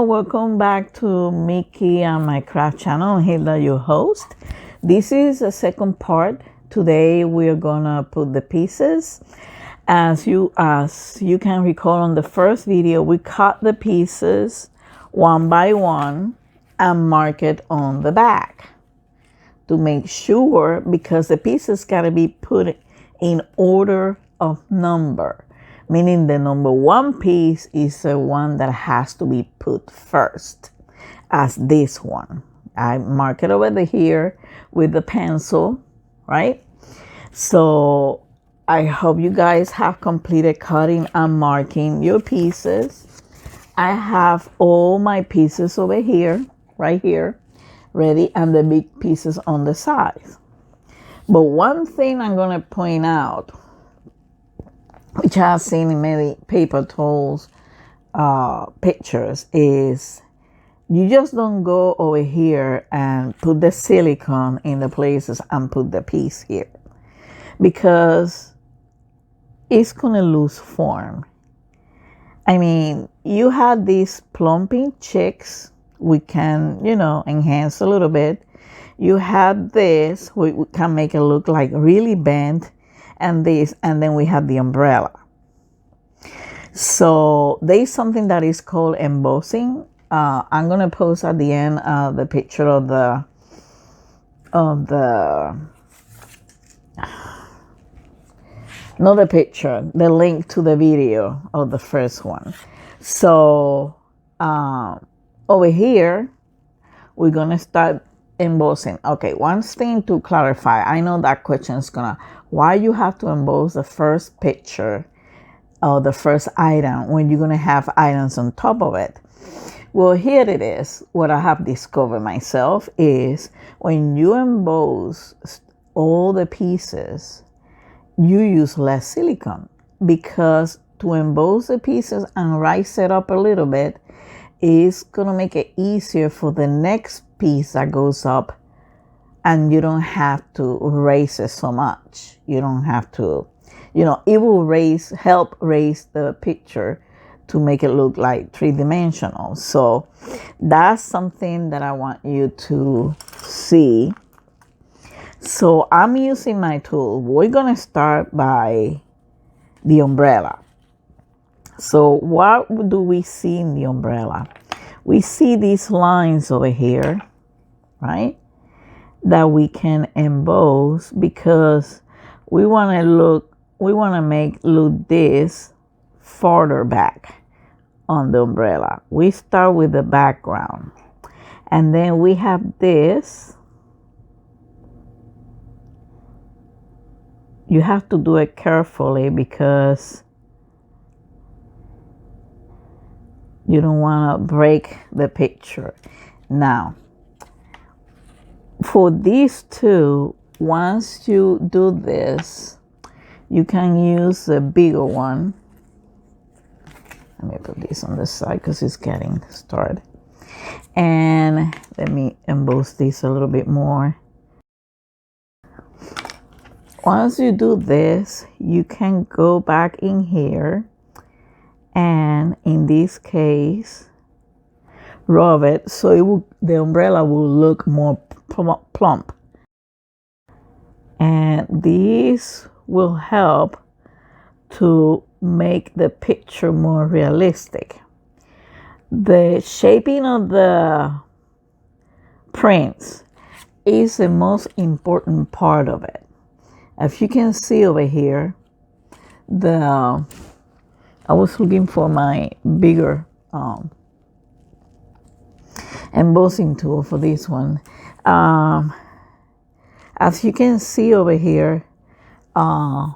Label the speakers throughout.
Speaker 1: Hello, welcome back to Mickey and my craft channel. I'm Hilda, your host. This is a second part. Today we're gonna put the pieces. As you can recall, on the first video, we cut the pieces one by one and mark it on the back to make sure, because the pieces gotta be put in order of number. Meaning the number one piece is the one that has to be put first, as this one. I mark it over here with the pencil, right? So I hope you guys have completed cutting and marking your pieces. I have all my pieces over here, right here, ready, and the big pieces on the sides. But one thing I'm gonna point out, which I've seen in many paper tools pictures, is you just don't go over here and put the silicone in the places and put the piece here, because it's gonna lose form. I mean, you have these plumping chicks, we can, enhance a little bit. You have this, we can make it look like really bent, and this, and then we have the umbrella. So there's something that is called embossing. I'm gonna post at the end the picture of the not the picture, the link to the video of the first one. So over here we're gonna start embossing. Okay, one thing to clarify, I know that question is gonna, why you have to emboss the first picture or the first item when you're gonna have items on top of it. Well, here it is. What I have discovered myself is when you emboss all the pieces, you use less silicone, because to emboss the pieces and rise it up a little bit is gonna make it easier for the next piece that goes up, and you don't have to raise it so much. You don't have to, it will help raise the picture to make it look like three-dimensional. So that's something that I want you to see. So I'm using my tool. We're gonna start by the umbrella. So what do we see in the umbrella? We see these lines over here, right, that we can emboss, because we want to make look this farther back on the umbrella. We start with the background, and then we have this. You have to do it carefully, because you don't want to break the picture. Now, for these two, once you do this, you can use the bigger one. Let me put this on the side because it's getting started. And let me emboss this a little bit more. Once you do this, you can go back in here, and in this case, rub it so the umbrella will look more plump. And this will help to make the picture more realistic. The shaping of the prints is the most important part of it. As you can see over here, I was looking for my bigger embossing tool for this one. As you can see over here, let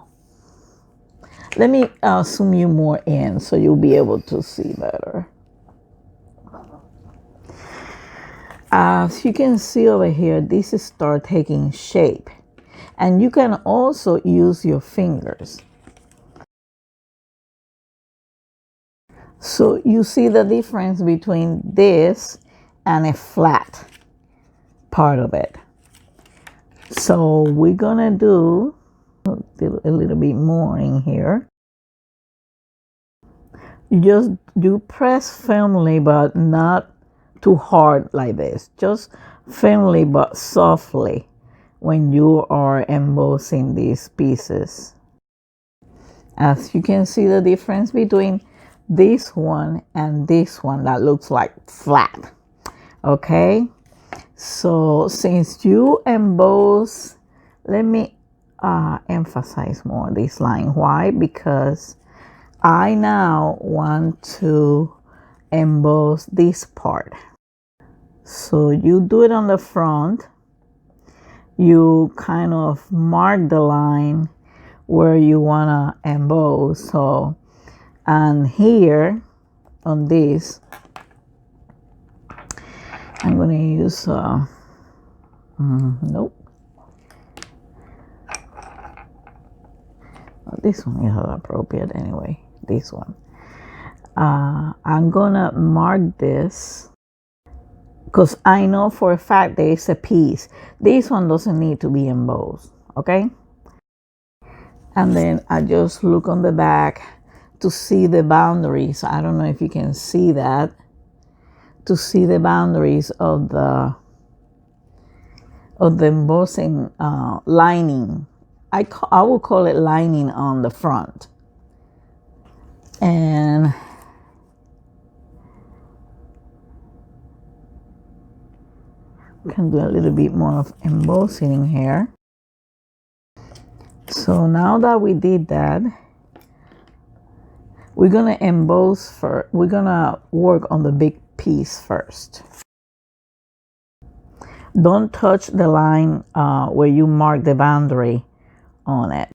Speaker 1: me zoom you more in so you'll be able to see better. As you can see over here, this is start taking shape, and you can also use your fingers. So you see the difference between this and a flat part of it. So we're gonna do a little bit more in here. you press firmly, but not too hard like this. Just firmly but softly when you are embossing these pieces. As you can see the difference between this one and this one that looks like flat. Okay, so since you emboss, let me emphasize more this line. Why? Because I now want to emboss this part. So you do it on the front. You kind of mark the line where you want to emboss. So, and here on this, I'm going to use, nope. This one is appropriate anyway. This one. I'm going to mark this because I know for a fact there is a piece. This one doesn't need to be embossed. Okay. And then I just look on the back to see the boundaries. I don't know if you can see that. To see the boundaries of the embossing lining. I will call it lining on the front. And we can do a little bit more of embossing here. So now that we did that, we're gonna emboss first. We're gonna work on the big piece first. Don't touch the line where you mark the boundary on it.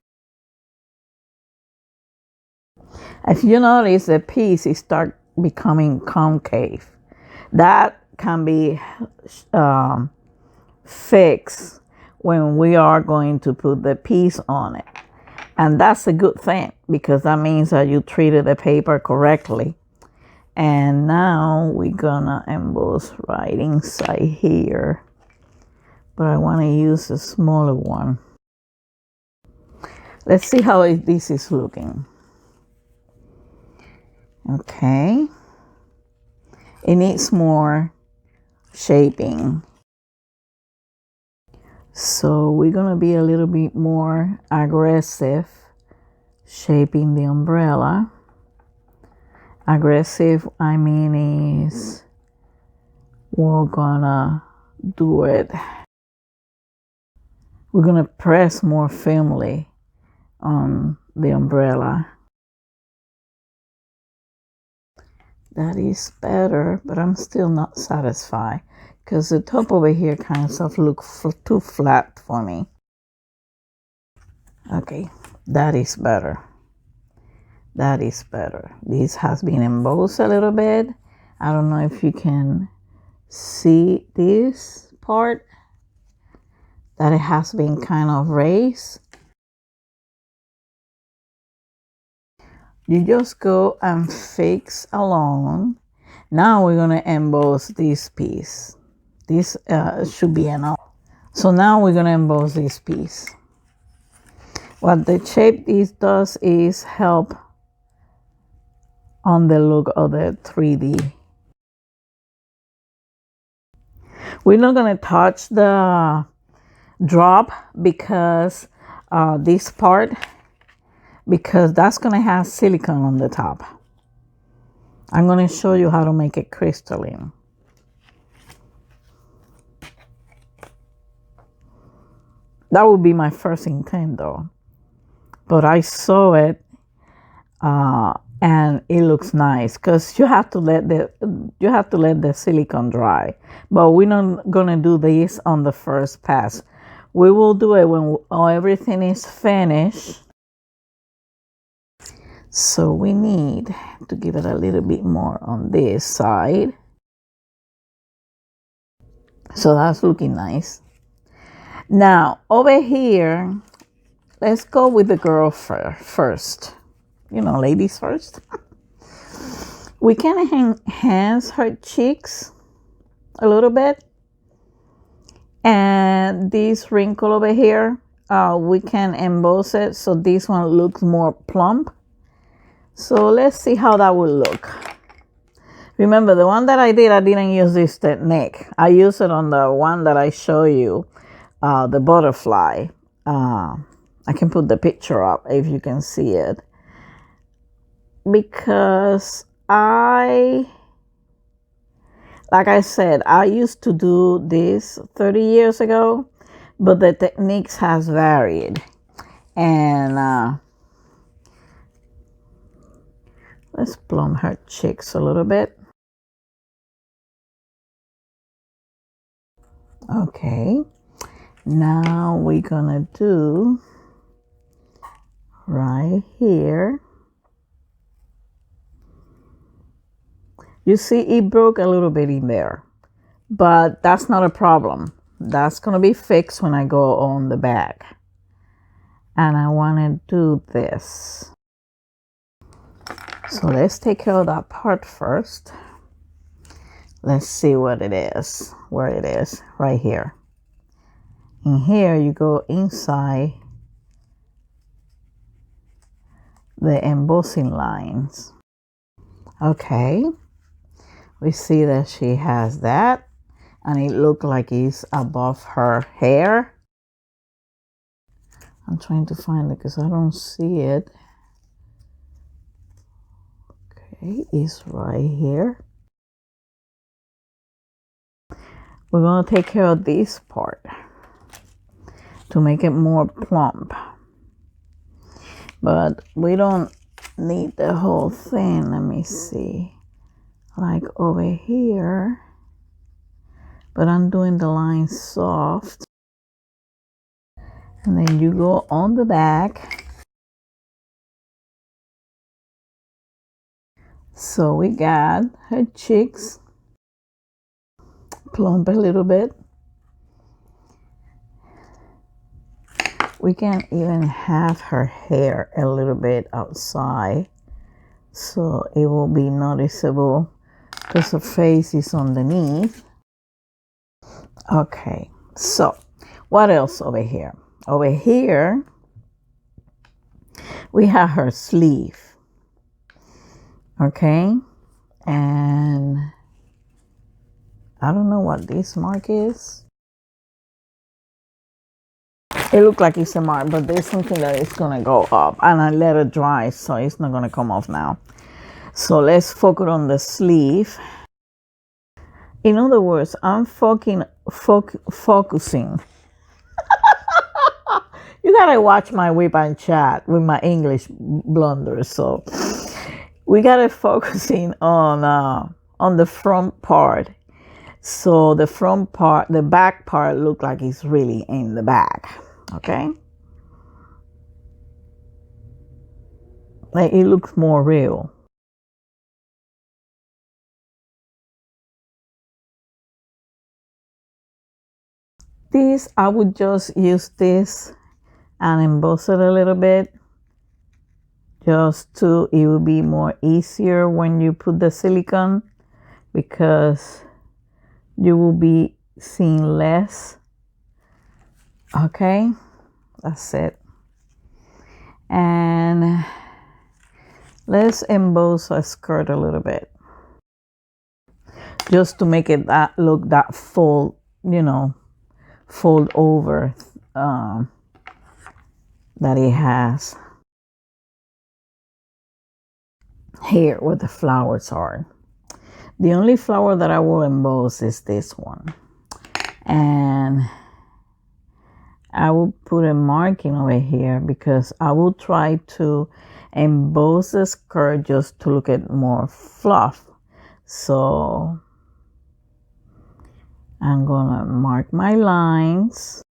Speaker 1: If you notice, the piece is start becoming concave. That can be fixed when we are going to put the piece on it. And that's a good thing because that means that you treated the paper correctly. And now we're gonna emboss right inside here. But I want to use a smaller one. Let's see how this is looking. Okay. It needs more shaping. So we're gonna be a little bit more aggressive shaping the umbrella. Aggressive, I mean, is we're gonna do it. We're gonna press more firmly on the umbrella. That is better, but I'm still not satisfied because the top over here kind of looks too flat for me. Okay, that is better. That is better. This has been embossed a little bit. I don't know if you can see this part, that it has been kind of raised. You just go and fix along. Now we're gonna emboss this piece. This should be enough. So now we're gonna emboss this piece. What the shape this does is help on the look of the 3D. We're not gonna touch the drop because this part, because that's gonna have silicone on the top. I'm gonna show you how to make it crystalline. That would be my first intent though, but I saw it and it looks nice because you have to let the silicone dry. But we're not gonna do this on the first pass. We will do it when everything is finished. So we need to give it a little bit more on this side. So that's looking nice. Now over here, let's go with the girl first. You know, ladies first. We can enhance her cheeks a little bit. And this wrinkle over here, we can emboss it so this one looks more plump. So let's see how that will look. Remember, the one that I did, I didn't use this technique. I used it on the one that I show you, the butterfly. I can put the picture up if you can see it. Because like I said, I used to do this 30 years ago, but the techniques has varied. And let's plump her cheeks a little bit. Okay, now we're gonna do right here. You see it broke a little bit in there, but that's not a problem. That's gonna be fixed when I go on the back. And I wanna do this. So let's take care of that part first. Let's see what it is, where it is, right here. In here, you go inside the embossing lines. Okay, we see that she has that, and it looks like it's above her hair. I'm trying to find it because I don't see it. Okay, it's right here. We're going to take care of this part to make it more plump. But we don't need the whole thing. Let me see. Like over here. But I'm doing the line soft. And then you go on the back. So we got her cheeks. Plump a little bit. We can even have her hair a little bit outside, so it will be noticeable because her face is underneath. Okay, so what else over here? Over here, we have her sleeve. Okay, and I don't know what this mark is. It looks like it's a mark, but there's something that is gonna go up, and I let it dry, so it's not gonna come off now. So let's focus on the sleeve. In other words, I'm focusing. You gotta watch my whip and chat with my English blunders. So we gotta focusing on the front part. So the front part, the back part, look like it's really in the back. Okay, like it looks more real. This, I would just use this and emboss it a little bit, just to, it will be more easier when you put the silicone, because you will be seeing less. Okay, that's it. And let's emboss a skirt a little bit, just to make it that look that fold, you know, fold over that it has here where the flowers are. The only flower that I will emboss is this one, and I will put a marking over here because I will try to emboss the skirt just to look at more fluff. So I'm gonna mark my lines,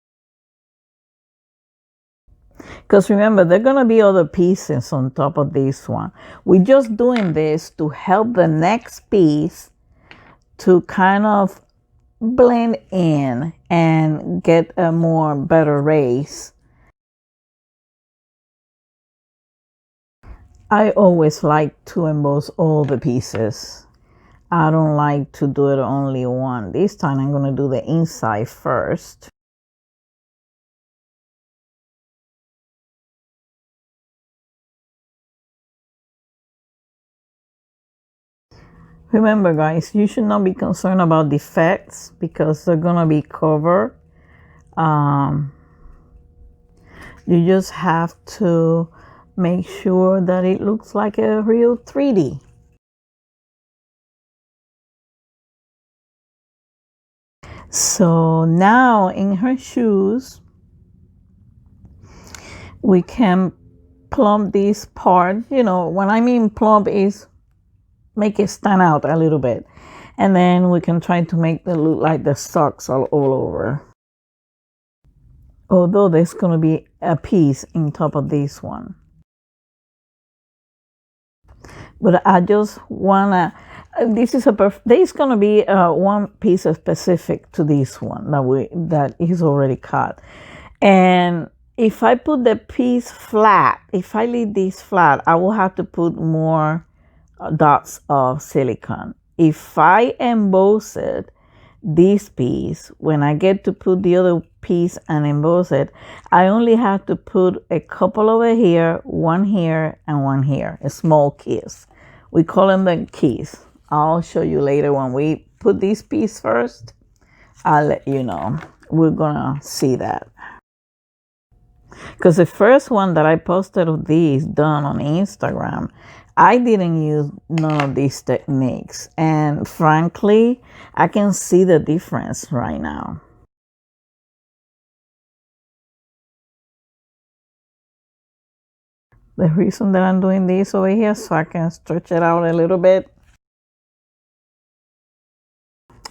Speaker 1: because remember, there are gonna be other pieces on top of this one. We're just doing this to help the next piece to kind of blend in and get a more better race. I always like to emboss all the pieces. I don't like to do it only one. This time I'm going to do the inside first. Remember guys, you should not be concerned about defects because they're gonna be covered. You just have to make sure that it looks like a real 3D. So now in her shoes, we can plump this part. You know, when I mean plump is make it stand out a little bit. And then we can try to make it look like the socks all over. Although there's going to be a piece in top of this one. But I just want to, there's going to be one piece specific to this one that is already cut. And if I put the piece flat, if I leave this flat, I will have to put more dots of silicone. If I emboss it, this piece, when I get to put the other piece and emboss it, I only have to put a couple over here, one here, and one here, a small keys. We call them the keys. I'll show you later when we put this piece first. I'll let you know. We're gonna see that. Because the first one that I posted of these done on Instagram, I didn't use none of these techniques. And frankly, I can see the difference right now. The reason that I'm doing this over here so I can stretch it out a little bit.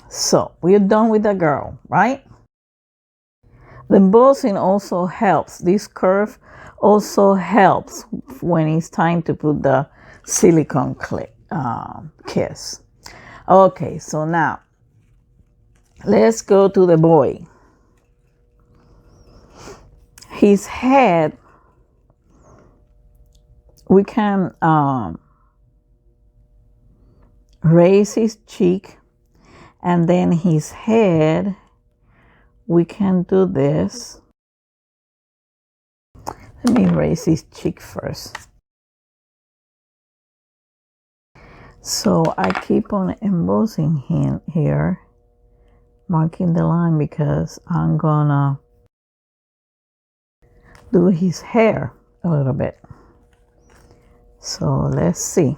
Speaker 1: So we're done with the girl, right? The embossing also helps. This curve also helps when it's time to put the silicone kiss. Okay, so now let's go to the boy. His head, we can raise his cheek, and then his head, we can do this. Let me raise his cheek first. So I keep on embossing him here, marking the line because I'm gonna do his hair a little bit. So let's see.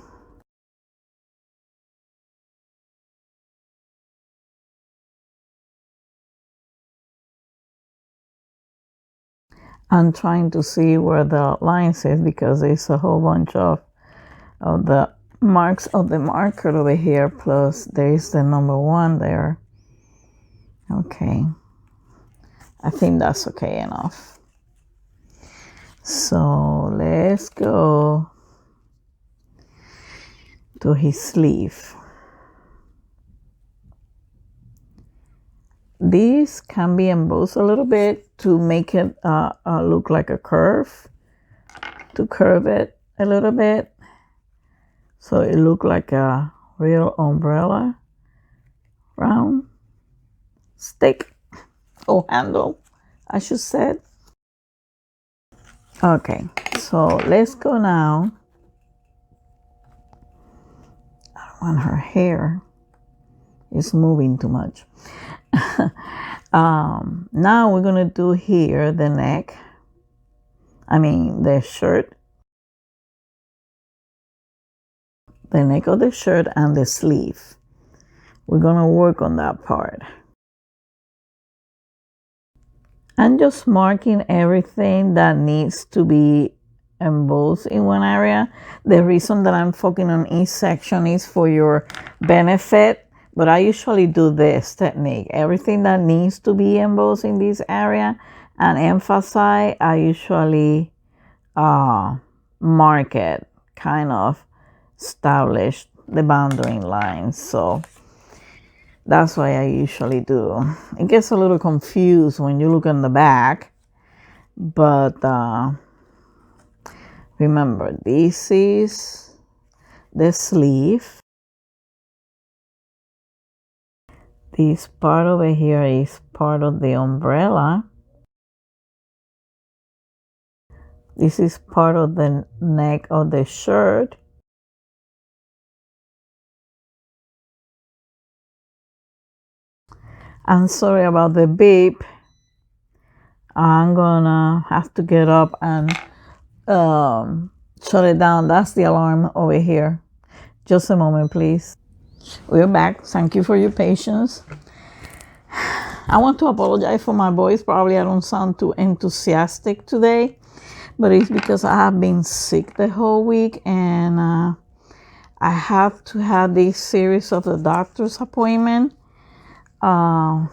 Speaker 1: I'm trying to see where the line is because there's a whole bunch of the marks of the marker over here, plus there is the number 1 there. Okay, I think that's okay enough. So let's go to his sleeve. This can be embossed a little bit to make it look like a curve, to curve it a little bit so it look like a real umbrella round stick or handle, I should say. Okay, so let's go now. I don't want her hair, it's moving too much. Now we're gonna do here the neck, the shirt, the neck of the shirt and the sleeve. We're gonna work on that part. I'm just marking everything that needs to be embossed in one area. The reason that I'm focusing on each section is for your benefit, but I usually do this technique. Everything that needs to be embossed in this area and emphasize, I usually mark it, kind of establish the boundary lines. So that's what I usually do. It gets a little confused when you look in the back, but remember, this is the sleeve. This part over here is part of the umbrella. This is part of the neck of the shirt. I'm sorry about the beep. I'm gonna have to get up and shut it down. That's the alarm over here. Just a moment, please. We're back. Thank you for your patience. I want to apologize for my voice. Probably I don't sound too enthusiastic today, but it's because I have been sick the whole week, and I have to have this series of the doctor's appointment. I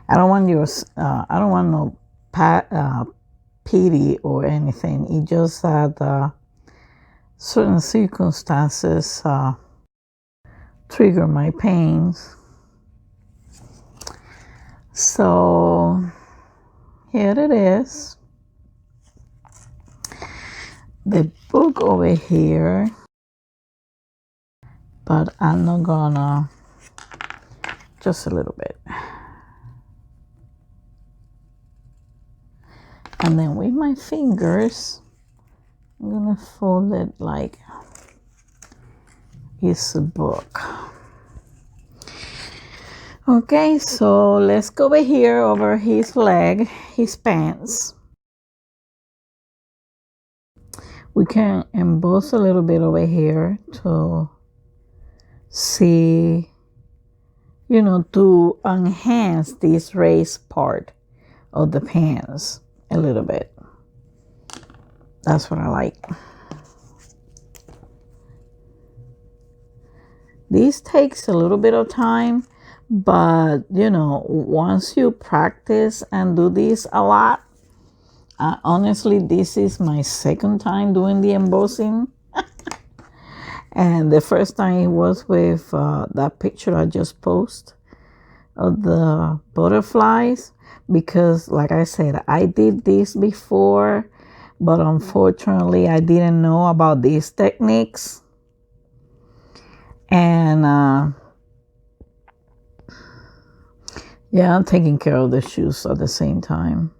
Speaker 1: don't want I don't want no pity or anything. It just that certain circumstances trigger my pains. So here it is. The book over here, but I'm not gonna, just a little bit. And then with my fingers, I'm gonna fold it like it's a book. Okay, so let's go over here over his leg, his pants. We can emboss a little bit over here to see, you know, to enhance this raised part of the pants a little bit. That's what I like. This takes a little bit of time, but you know, once you practice and do this a lot, honestly, this is my second time doing the embossing. And the first time it was with that picture I just posted of the butterflies, because like I said, I did this before, but unfortunately I didn't know about these techniques. And yeah, I'm taking care of the shoes at the same time.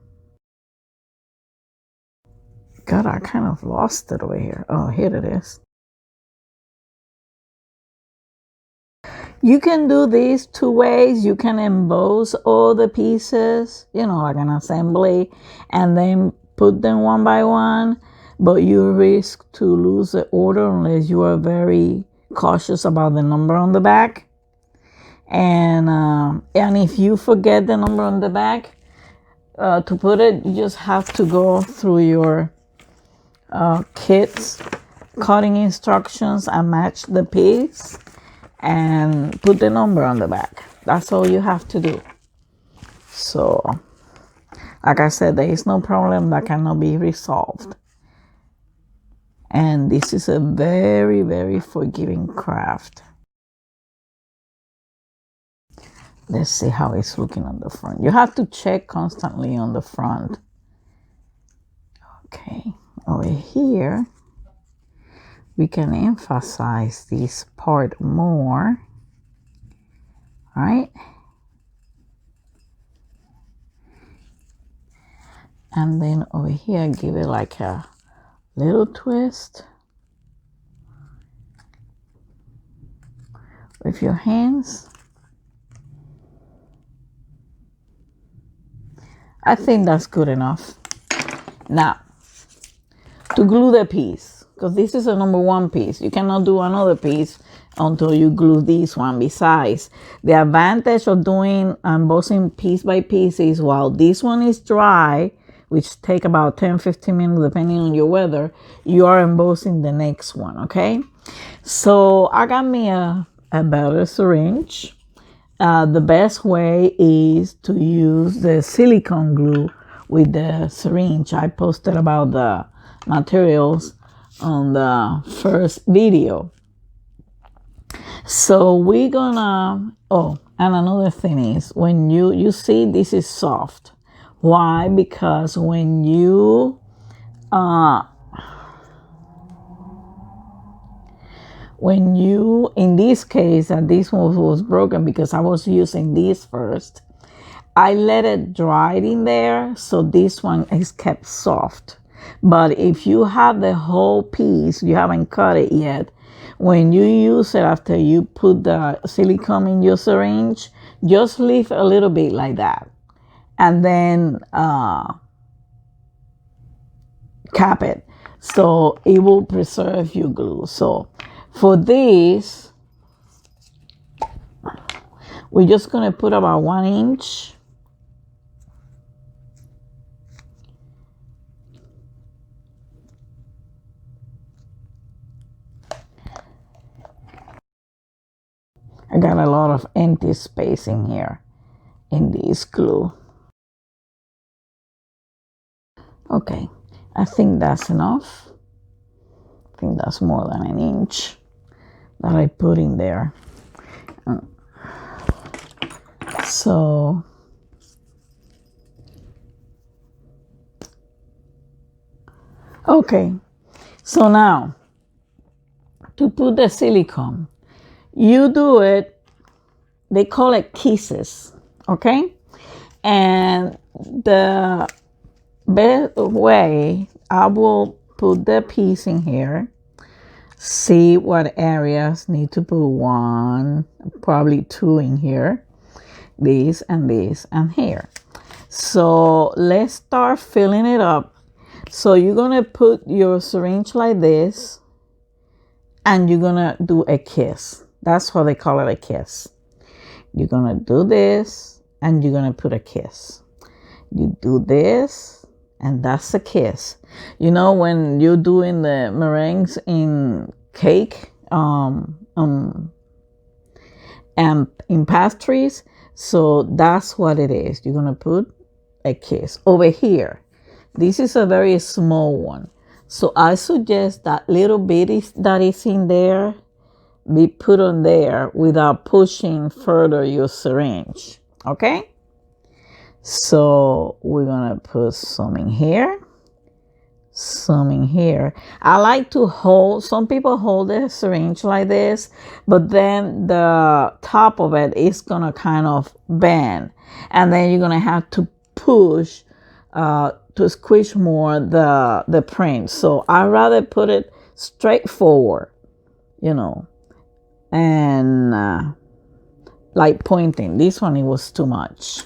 Speaker 1: God, I kind of lost it over here. Oh, here it is. You can do these two ways. You can emboss all the pieces, you know, like an assembly, and then put them one by one, but you risk to lose the order unless you are very cautious about the number on the back. And if you forget the number on the back to put it, you just have to go through your kit's cutting instructions and match the piece and put the number on the back. That's all you have to do. So like I said, there is no problem that cannot be resolved. And this is a very, very forgiving craft. Let's see how it's looking on the front. You have to check constantly on the front. Okay, over here, we can emphasize this part more, right? And then over here, give it like a little twist with your hands. I think that's good enough. Now, to glue the piece, because this is a number one piece. You cannot do another piece until you glue this one. Besides, the advantage of doing embossing piece by piece is while this one is dry, which take about 10-15 minutes depending on your weather, you are embossing the next one, okay? So I got me a better syringe. The best way is to use the silicone glue with the syringe. I posted about the materials on the first video. So we're gonna, oh, and another thing is, when you see this is soft. Why? Because when you in this case, and this one was broken because I was using this first, I let it dry in there, so this one is kept soft. But if you have the whole piece, you haven't cut it yet, when you use it after you put the silicone in your syringe, just leave a little bit like that, and then cap it so it will preserve your glue. So for this, we're just gonna put about 1 inch. I got a lot of empty space in here in this glue. Okay, I think that's enough. I think that's more than 1 inch that I put in there. So okay, so now to put the silicone, you do it, they call it kisses, okay? And the best way, I will put the piece in here, see what areas need to put 1, probably 2 in here, this and here. So let's start filling it up. So you're gonna put your syringe like this, and you're gonna do a kiss. That's what they call it, a kiss. You're gonna do this, and you're gonna put a kiss. You do this, and that's a kiss. You know, when you're doing the meringues in cake, and in pastries, so that's what it is. You're gonna put a kiss over here. This is a very small one, so I suggest that little bit that is in there be put on there without pushing further your syringe. Okay, so we're gonna put some in here, some in here. I like to hold, some people hold the syringe like this, but then the top of it is gonna kind of bend, and then you're gonna have to push to squish more the print. So I rather put it straight forward, you know, and like pointing. This one, it was too much,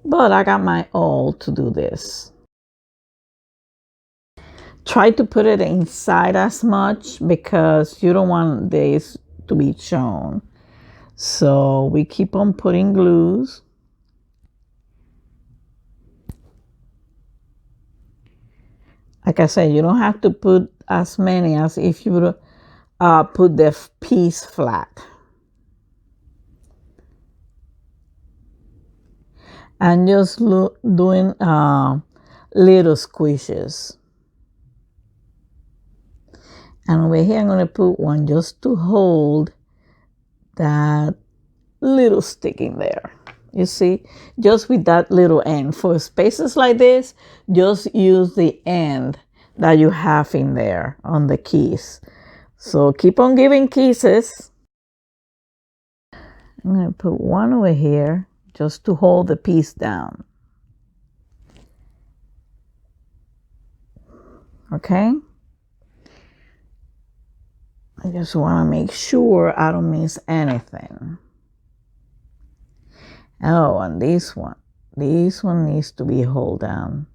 Speaker 1: but I got my all to do this. Try to put it inside as much because you don't want this to be shown. So we keep on putting glues. Like I said, you don't have to put as many as if you would put the piece flat. And just doing little squishes. And over here, I'm going to put one just to hold that little stick in there. You see, just with that little end. For spaces like this, just use the end that you have in there on the keys. So keep on giving kisses. I'm going to put one over here just to hold the piece down. Okay? I just want to make sure I don't miss anything. Oh, and this one needs to be held down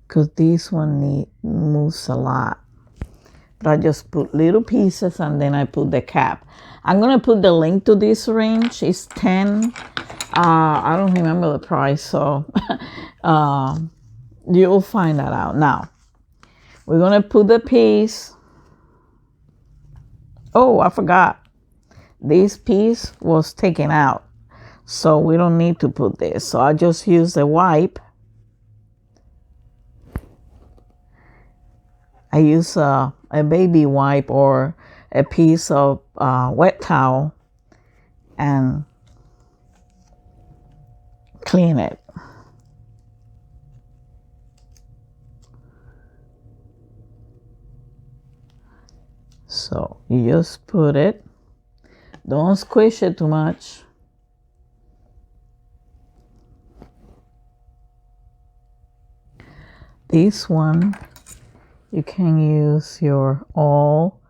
Speaker 1: because this one moves a lot. But I just put little pieces and then I put the cap. I'm gonna put the link to this syringe. It's 10. I don't remember the price, so you'll find that out. Now we're gonna put the piece. Oh, I forgot. This piece was taken out, so we don't need to put this. So I just use a wipe. I use a baby wipe or a piece of wet towel and clean it. So you just put it. Don't squish it too much. This one, you can use your awl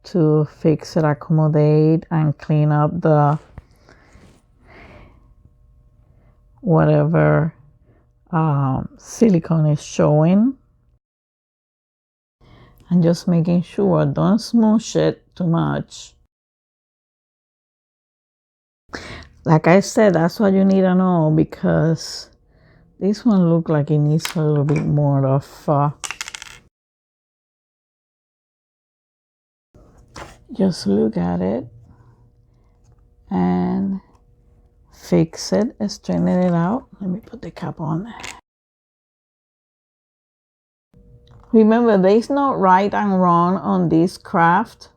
Speaker 1: to fix it, accommodate, and clean up the whatever silicone is showing. And just making sure, don't smoosh it too much. Like I said, that's what you need to know, because this one looks like it needs a little bit more of just look at it and fix it, straighten it out. Let me put the cap on. Remember, there's no right and wrong on this craft.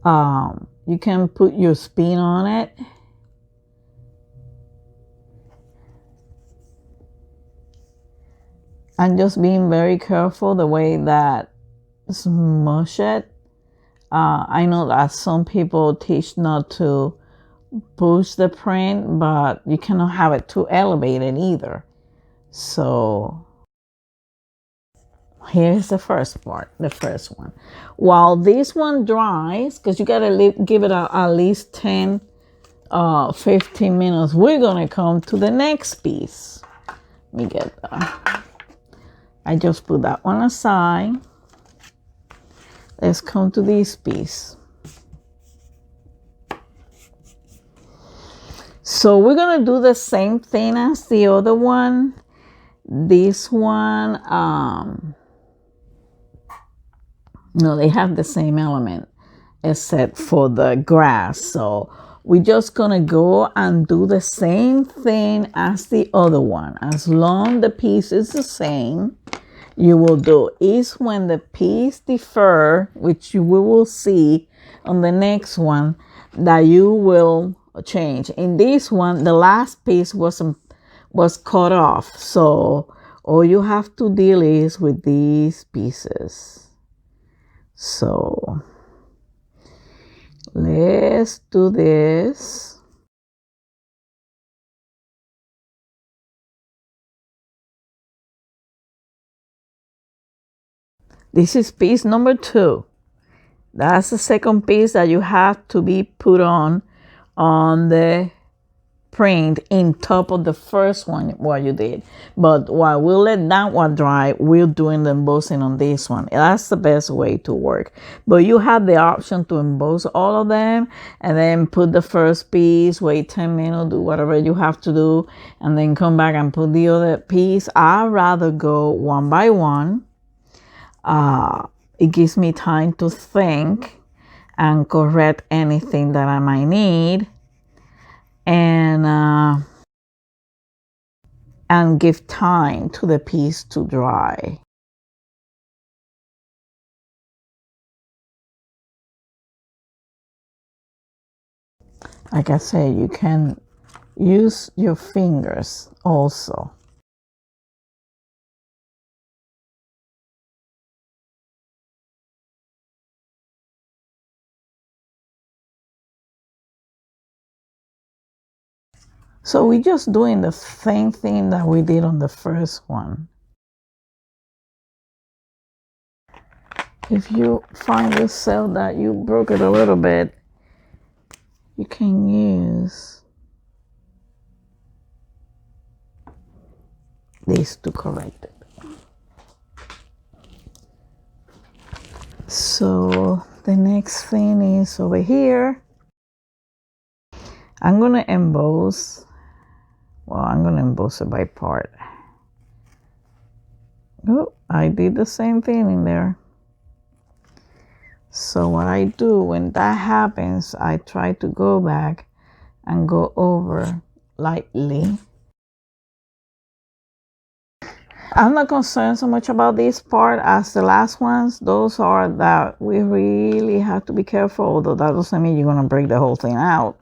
Speaker 1: You can put your spin on it. And just being very careful the way that smush it. I know that some people teach not to push the print, but you cannot have it too elevated either. So here's the first part, the first one. While this one dries, because you gotta give it at least 10, 15 minutes, we're gonna come to the next piece. Let me get that. I just put that one aside. Let's come to this piece. So we're gonna do the same thing as the other one. This one, no, they have the same element except for the grass. So we're just gonna go and do the same thing as the other one. As long the piece is the same, you will do. Is when the piece differ, which we will see on the next one, that you will change. In this one, the last piece was cut off. So all you have to deal is with these pieces. So let's do this. This is piece number 2. That's the second piece that you have to be put on the print in top of the first one what you did. But while we'll let that one dry, we're doing the embossing on this one. That's the best way to work. But you have the option to emboss all of them and then put the first piece, wait 10 minutes, do whatever you have to do, and then come back and put the other piece. I'd rather go one by one. It gives me time to think and correct anything that I might need, and give time to the piece to dry. Like I said, you can use your fingers also. So we're just doing the same thing that we did on the first one. If you find yourself that you broke it a little bit, you can use this to correct it. So the next thing is over here. I'm going to emboss. Well, I'm going to emboss it by part. Oh, I did the same thing in there. So what I do when that happens, I try to go back and go over lightly. I'm not concerned so much about this part as the last ones. Those are that we really have to be careful, although that doesn't mean you're going to break the whole thing out.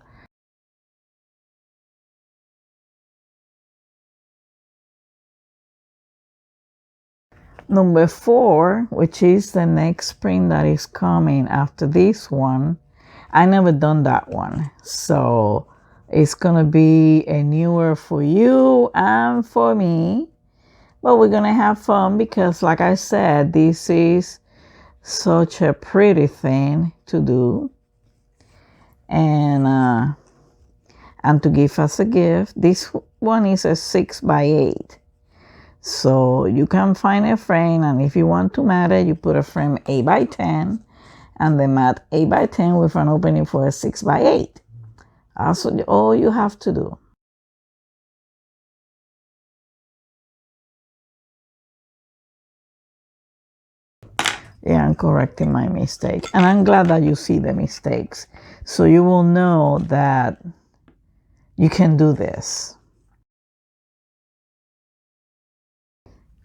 Speaker 1: Number 4, which is the next print that is coming after this one, I never done that one. So it's going to be a newer for you and for me. But we're going to have fun because, like I said, this is Such a pretty thing to do. And to give us a gift. This one is a 6x8. So you can find a frame, and if you want to mat it, you put a frame 8x10 and the mat 8x10 with an opening for a 6x8. That's all you have to do. Yeah, I'm correcting my mistake. And I'm glad that you see the mistakes. So you will know that you can do this.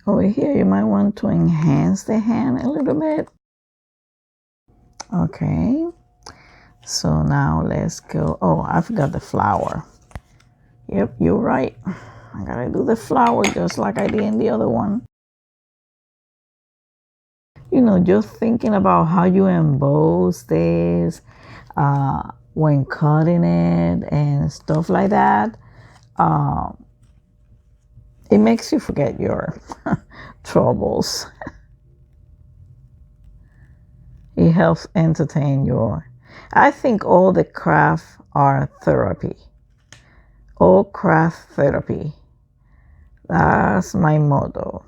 Speaker 1: Over here, you might want to enhance the hand a little bit. Okay. So now let's go. Oh, I forgot the flower. Yep, you're right. I gotta do the flower just like I did in the other one. You know, just thinking about how you emboss this when cutting it and stuff like that, it makes you forget your troubles. It helps entertain your. I think all the craft are therapy. All craft therapy. That's my motto.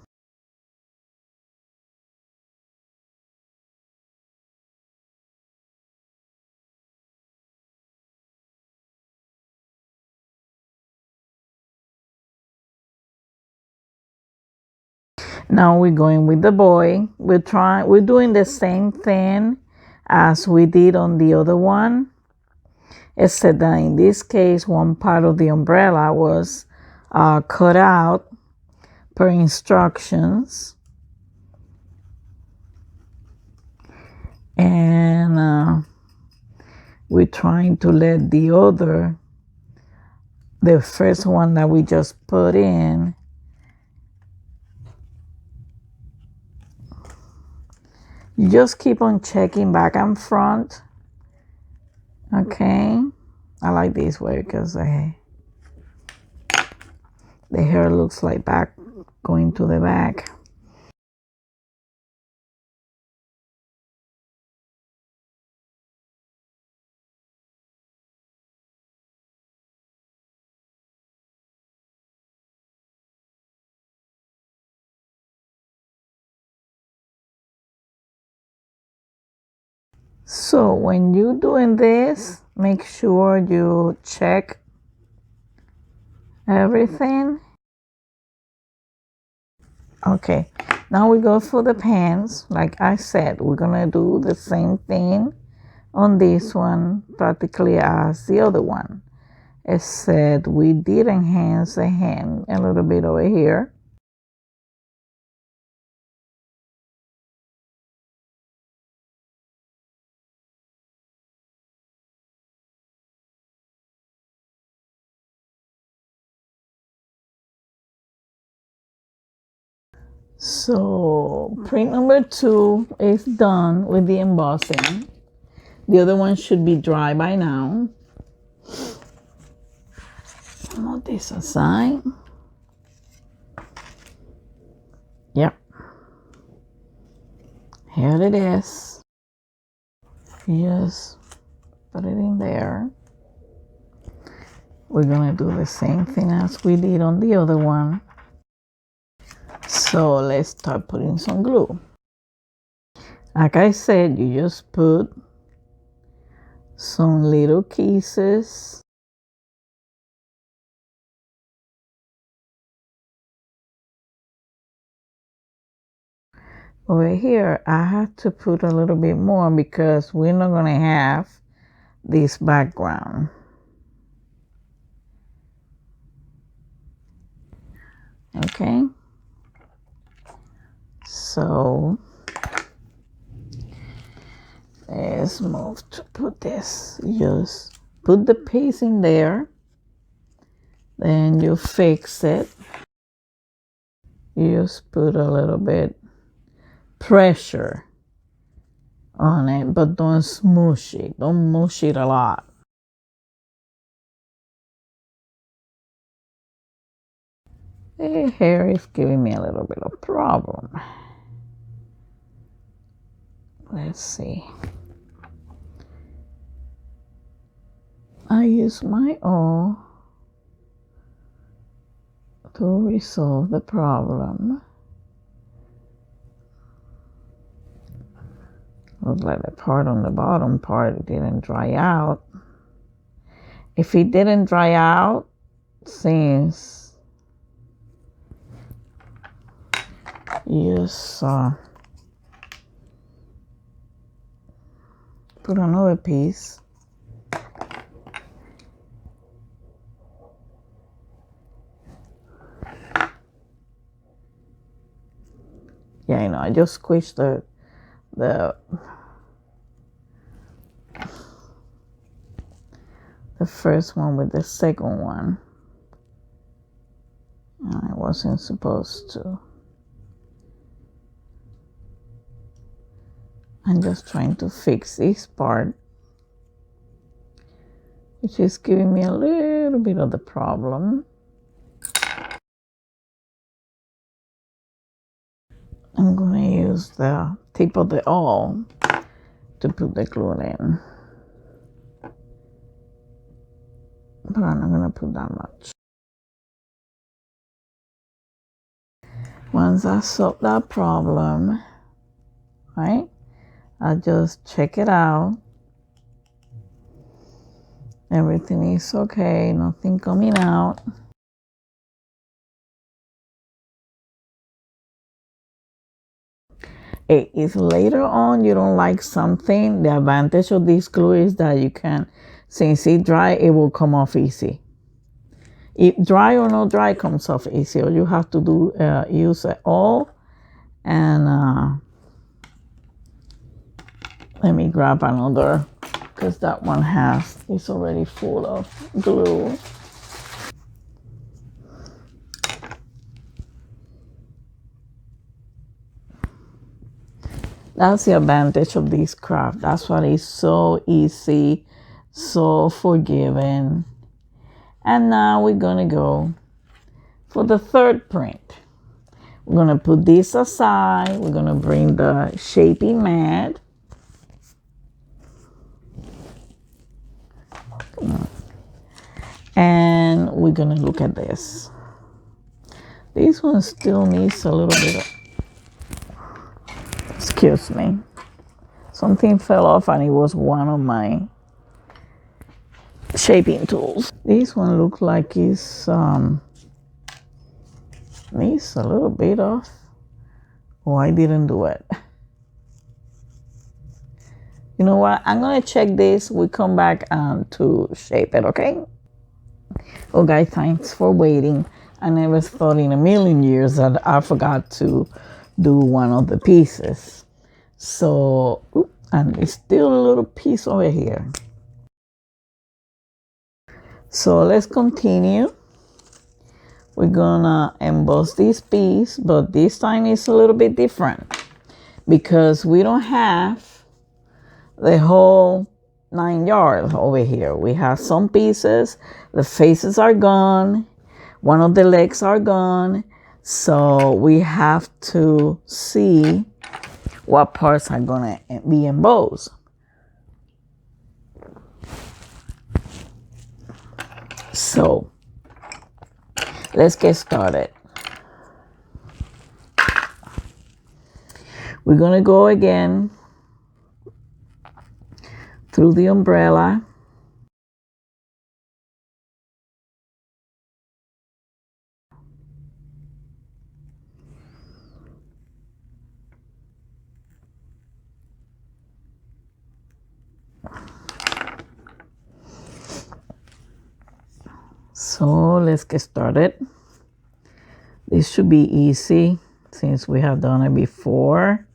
Speaker 1: Now we're going with the boy. We're doing the same thing as we did on the other one, except that in this case, one part of the umbrella was cut out per instructions. And we're trying to let the first one that we just put in, you just keep on checking back and front. Okay, I like this way because the hair looks like back going to the back. So when you're doing this, make sure you check everything. Okay, now we go for the pants. Like I said, we're gonna do the same thing on this one practically as the other one, except we did enhance the hand a little bit over here. So print number 2 is done with the embossing. The other one should be dry by now. Move this aside. Yep. Here it is. Just put it in there. We're gonna do the same thing as we did on the other one. So let's start putting some glue. Like I said, you just put some little pieces. Over here, I have to put a little bit more because we're not gonna have this background. Okay. So let's move to put this. Just put the piece in there. Then you fix it. You just put a little bit pressure on it, but don't smoosh it. Don't mush it a lot. The hair is giving me a little bit of problem. Let's see. I use my O to resolve the problem. Looks like the part on the bottom part didn't dry out. If it didn't dry out, since use put another piece. Yeah, I know. I just squished the first one with the second one. I wasn't supposed to. I'm just trying to fix this part, which is giving me a little bit of the problem. I'm gonna use the tip of the awl to put the glue in. But I'm not gonna put that much. Once I solve that problem, right, I just check it out. Everything is okay, nothing coming out. If later on you don't like something, the advantage of this glue is that you can, since it dry, it will come off easy. If dry or not dry, comes off easy. All you have to do use it all. And let me grab another, because that one is already full of glue. That's the advantage of this craft. That's why it's so easy, so forgiving. And now we're gonna go for the third print. We're gonna put this aside. We're gonna bring the shaping mat. And we're gonna look at this. This one still needs a little bit of, excuse me. Something fell off and it was one of my shaping tools. This one looks like it's needs a little bit of, oh, I didn't do it. You know what? I'm gonna check this. We come back to shape it, okay? Oh, guys, thanks for waiting. I never thought in a million years that I forgot to do one of the pieces. So, and it's still a little piece over here. So let's continue. We're gonna emboss this piece, but this time it's a little bit different because we don't have the whole 9 yards over here. We have some pieces, the faces are gone, one of the legs are gone, so we have to see what parts are gonna be embossed. So let's get started. We're gonna go again through the umbrella. So let's get started. This should be easy since we have done it before.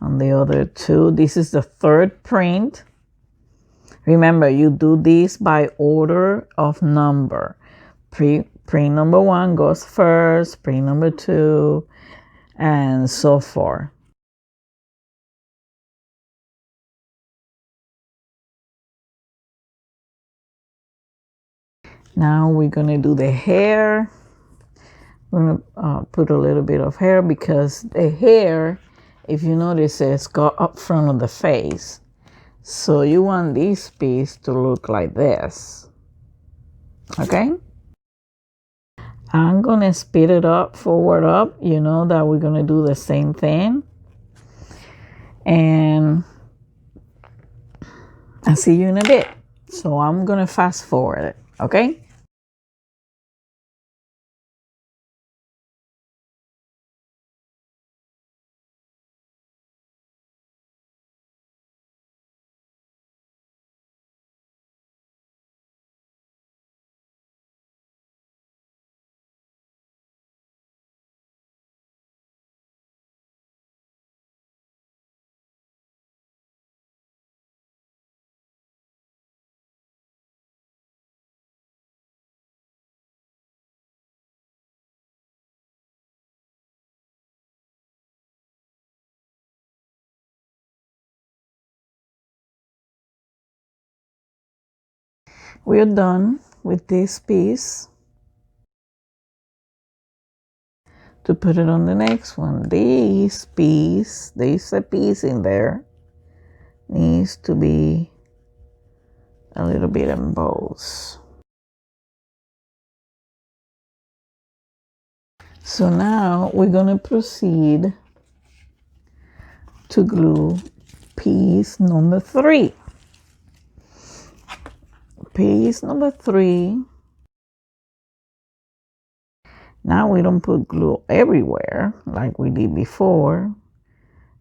Speaker 1: On the other two, this is the third print. Remember, you do this by order of number. Print number 1 goes first, print number 2, and so forth. Now we're gonna do the hair. We're gonna put a little bit of hair because the hair if you notice, it's got up front of the face. So you want this piece to look like this. Okay? I'm gonna speed it up, forward up. You know that we're gonna do the same thing. And I'll see you in a bit. So I'm gonna fast forward it, okay? We're done with this piece. To put it on the next one, this piece, there's a piece in there, needs to be a little bit embossed. So now we're gonna proceed to glue piece number 3. Piece number 3. Now we don't put glue everywhere like we did before.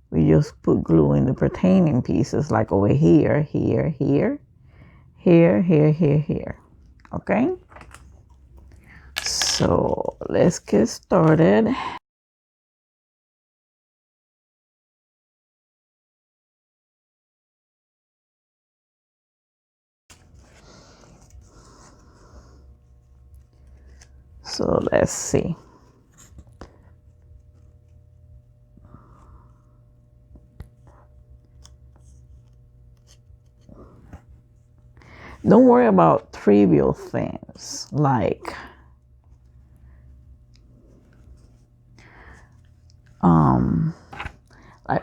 Speaker 1: We just put glue in the pertaining pieces, like over here, here, here, here, here, here, here. Okay? So let's get started. So let's see. Don't worry about trivial things like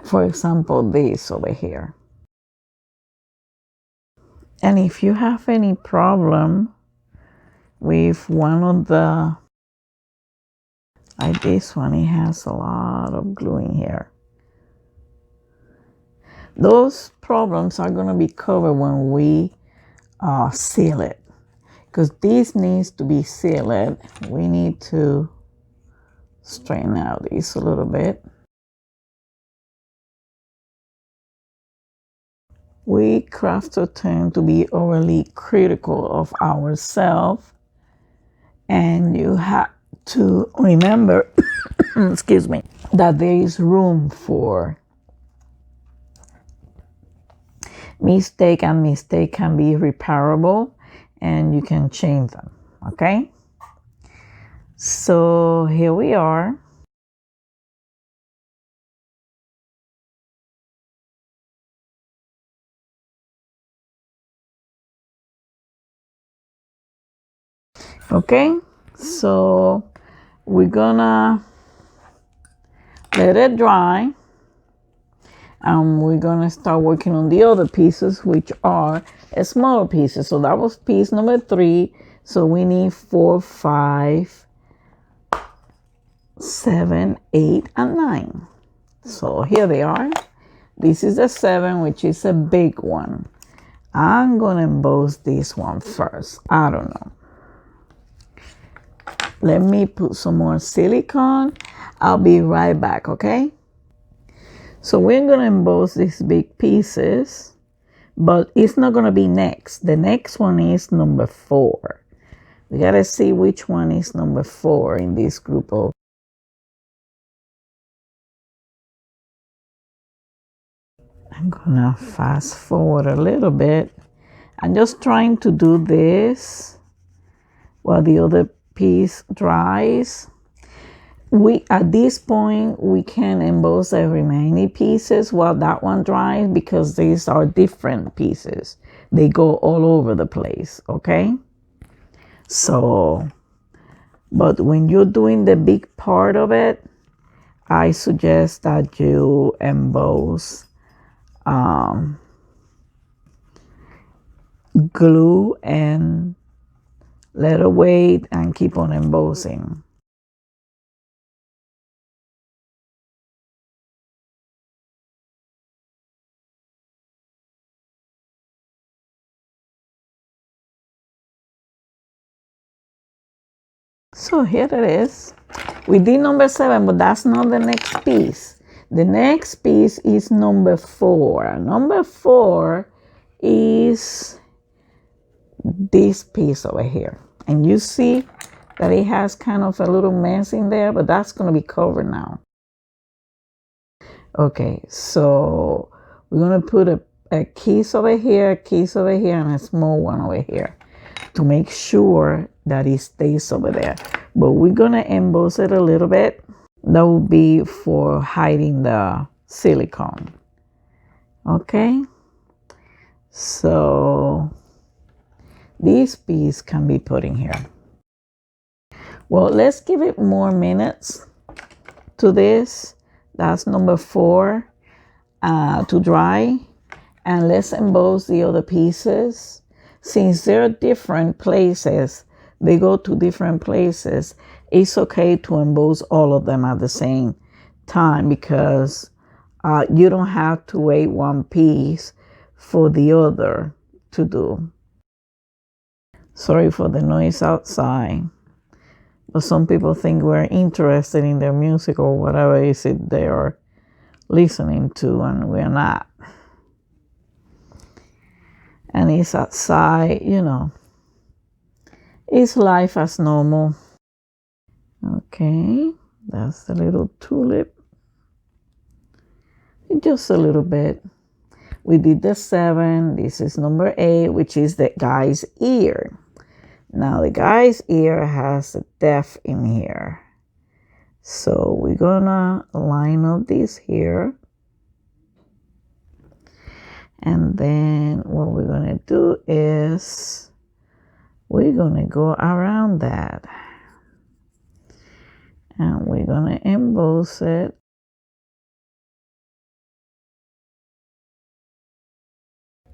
Speaker 1: for example this over here. And if you have any problem with one of the, like this one, it has a lot of glue in here. Those problems are going to be covered when we seal it, because this needs to be sealed. We need to straighten out this a little bit. We crafters tend to be overly critical of ourselves, and you have to remember excuse me, that there is room for mistake, and mistake can be repairable and you can change them. Okay, so here we are. Okay, so we're gonna let it dry, and we're gonna start working on the other pieces, which are smaller pieces. So that was piece number 3. So we need 4, 5, 7, 8, and 9. So here they are. This is the 7, which is a big one. I'm gonna emboss this one first. I don't know. Let me put some more silicone. I'll be right back, okay? So we're gonna emboss these big pieces, but it's not gonna be next. The next one is number 4. We gotta see which one is number 4 in this group of. I'm gonna fast forward a little bit. I'm just trying to do this while the other piece dries. At this point we can emboss the remaining pieces while that one dries, because these are different pieces. They go all over the place, okay? So, but when you're doing the big part of it, I suggest that you emboss glue and let it wait and keep on embossing. So here it is. We did number 7, but that's not the next piece. The next piece is number 4. Number 4 is this piece over here. And you see that it has kind of a little mess in there, but that's going to be covered now. Okay, so we're going to put a piece over here, and a small one over here to make sure that it stays over there. But we're going to emboss it a little bit. That will be for hiding the silicone. Okay, so this piece can be put in here. Well, let's give it more minutes to this. That's number 4 to dry. And let's emboss the other pieces. Since they're different places, they go to different places, it's okay to emboss all of them at the same time because you don't have to wait one piece for the other to do. Sorry for the noise outside, but some people think we're interested in their music or whatever is it they are listening to, and we're not. And it's outside, you know. It's life as normal. Okay, that's the little tulip. Just a little bit. We did the 7. This is number 8, which is the guy's ear. Now the guy's ear has a depth in here. So we're gonna line up this here. And then what we're gonna do is we're gonna go around that. And we're gonna emboss it.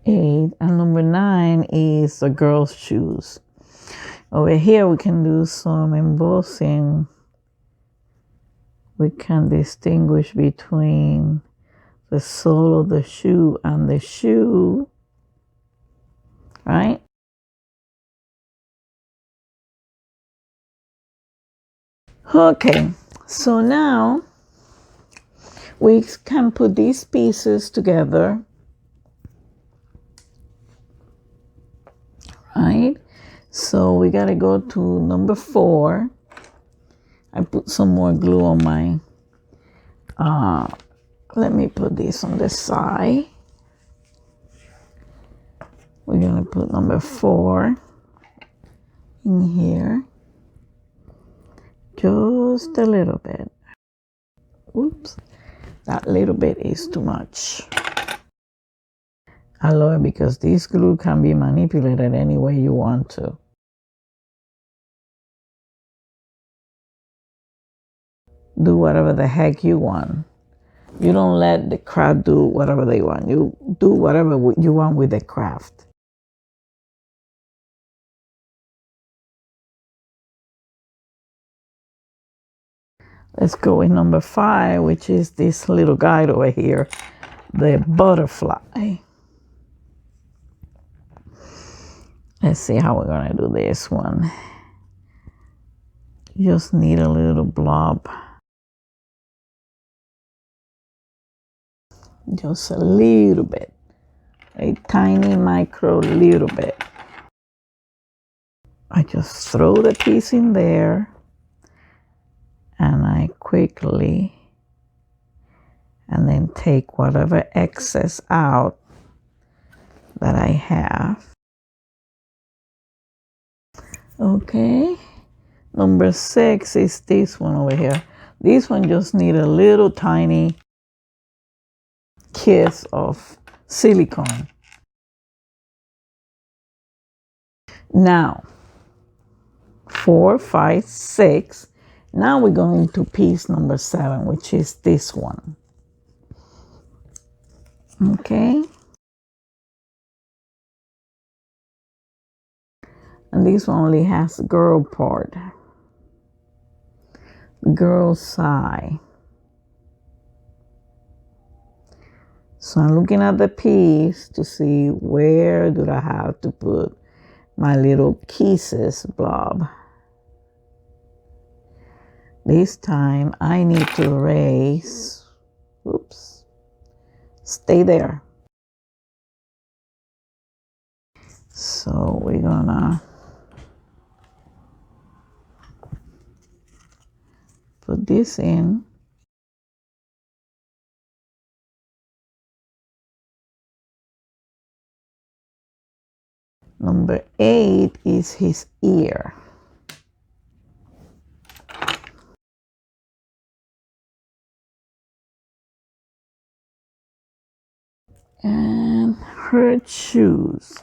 Speaker 1: And number 9 is the girl's shoes. Over here we can do some embossing. We can distinguish between the sole of the shoe and the shoe, right? Okay, so now we can put these pieces together, right? So we gotta go to number 4. I put some more glue on my, let me put this on the side. We're gonna put number 4 in here. Just a little bit. Oops, that little bit is too much. I love it because this glue can be manipulated any way you want to. Do whatever the heck you want. You don't let the craft do whatever they want. You do whatever you want with the craft. Let's go with number 5, which is this little guy over here, the butterfly. Let's see how we're gonna do this one. You just need a little blob. Just a little bit. A tiny micro little bit. I just throw the piece in there and I quickly and then take whatever excess out that I have. Okay, number 6 is this one over here. This one just need a little tiny kiss of silicone. Now 4, 5, 6. Now we're going to piece number 7, which is this one. Okay. And this one only has the girl part. Girl side. So I'm looking at the piece to see where do I have to put my little kisses blob. This time I need to erase, oops, stay there. So we're gonna put this in. Number 8 is his ear. And her shoes.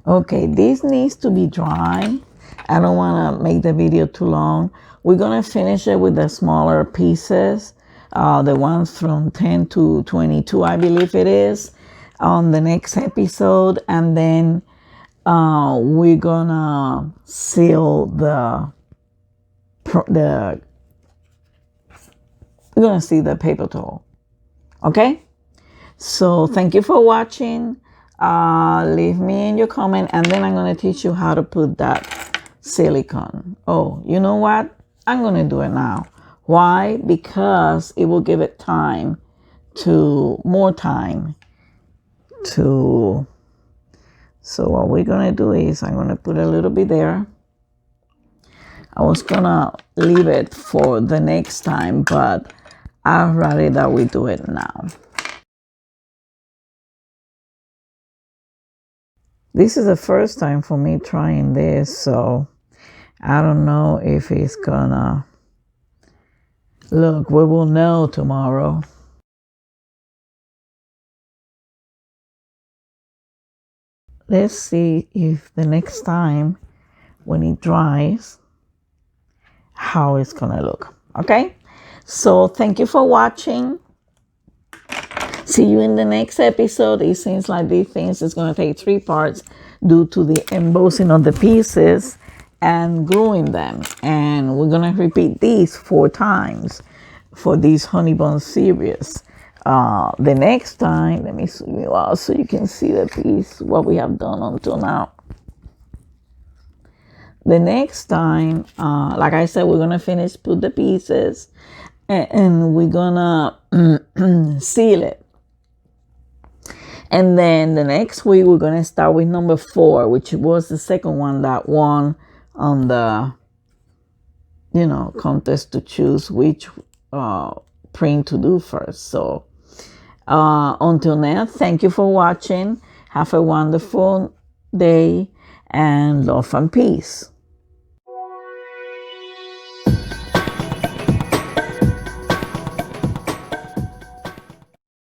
Speaker 1: Okay, this needs to be dry. I don't want to make the video too long. We're going to finish it with the smaller pieces, the ones from 10 to 22, I believe it is, on the next episode. And then we're going to seal we're going to see the paper towel. Okay? So thank you for watching. Leave me in your comment, and then I'm going to teach you how to put that silicone. Oh, you know what? I'm going to do it now. Why? Because it will give it more time to. So what we're going to do is I'm going to put a little bit there. I was going to leave it for the next time, but I'd rather that we do it now. This is the first time for me trying this, so I don't know if it's gonna look. We will know tomorrow. Let's see if the next time when it dries, how it's gonna look. Okay, so thank you for watching. See you in the next episode. It seems like these things is going to take 3 parts due to the embossing of the pieces and gluing them. And we're going to repeat these 4 times for these honey bun series. The next time, let me zoom you out so you can see the piece, what we have done until now. The next time, like I said, we're going to put the pieces and we're going to seal it. And then the next week, we're going to start with number 4, which was the second one that won on the, contest to choose which print to do first. So until now, thank you for watching. Have a wonderful day and love and peace.